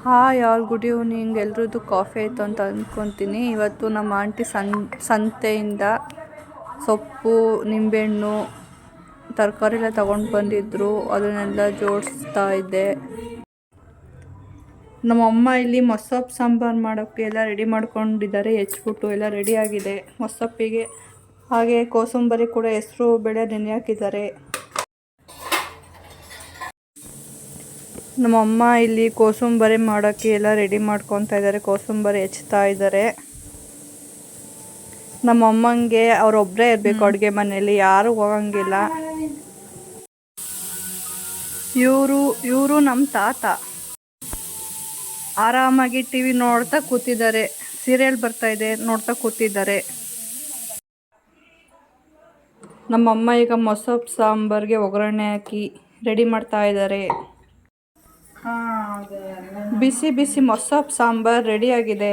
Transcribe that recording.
Hi all, good evening. ಎಲ್ರದ್ದು coffee ಆಯಿತು ಅಂತ ಅಂದ್ಕೊತೀನಿ. ಇವತ್ತು ನಮ್ಮ ಆಂಟಿ ಸಂತೆಯಿಂದ ಸೊಪ್ಪು, ನಿಂಬೆಹಣ್ಣು, ತರಕಾರಿ ಎಲ್ಲ ತಗೊಂಡು ಬಂದಿದ್ರು. ಅದನ್ನೆಲ್ಲ ಜೋಡಿಸ್ತಾ ಇದ್ದೆ. ನಮ್ಮಮ್ಮ ಇಲ್ಲಿ ಮೊಸಪ್ಪು ಸಾಂಬಾರು ಮಾಡೋಕ್ಕೆ ಎಲ್ಲ ರೆಡಿ ಮಾಡ್ಕೊಂಡಿದ್ದಾರೆ. ಹೆಚ್ಬಿಟ್ಟು ಎಲ್ಲ ರೆಡಿ ಆಗಿದೆ ಮೊಸಪ್ಪಿಗೆ. ಹಾಗೆ ಕೋಸಂಬರಿ ಕೂಡ ಹೆಸರು ಬೇಳೆ ನೆನೆ ಹಾಕಿದ್ದಾರೆ. ನಮ್ಮಮ್ಮ ಇಲ್ಲಿ ಕೋಸಂಬರಿ ಮಾಡೋಕ್ಕೆ ಎಲ್ಲ ರೆಡಿ ಮಾಡ್ಕೊತಾ ಇದ್ದಾರೆ. ಕೋಸಂಬರಿ ಹೆಚ್ಚುತ್ತಾ ಇದ್ದಾರೆ. ನಮ್ಮಮ್ಮಂಗೆ ಅವರೊಬ್ಬರೇ ಇರಬೇಕು ಅಡುಗೆ ಮನೆಯಲ್ಲಿ, ಯಾರು ಹೋಗಂಗಿಲ್ಲ. ಇವರು ನಮ್ಮ ತಾತ ಆರಾಮಾಗಿ ಟಿವಿ ನೋಡ್ತಾ ಕೂತಿದ್ದಾರೆ. ಸೀರಿಯಲ್ ಬರ್ತಾ ಇದೆ, ನೋಡ್ತಾ ಕೂತಿದ್ದಾರೆ. ನಮ್ಮಮ್ಮ ಈಗ ಮೊಸಪ್ಪು ಸಾಂಬಾರಿಗೆ ಒಗ್ಗರಣೆ ಹಾಕಿ ರೆಡಿ ಮಾಡ್ತಾ ಇದ್ದಾರೆ. ಬಿಸಿ ಬಿಸಿ ಮೊಸಪ್ಪು ಸಾಂಬಾರು ರೆಡಿಯಾಗಿದೆ.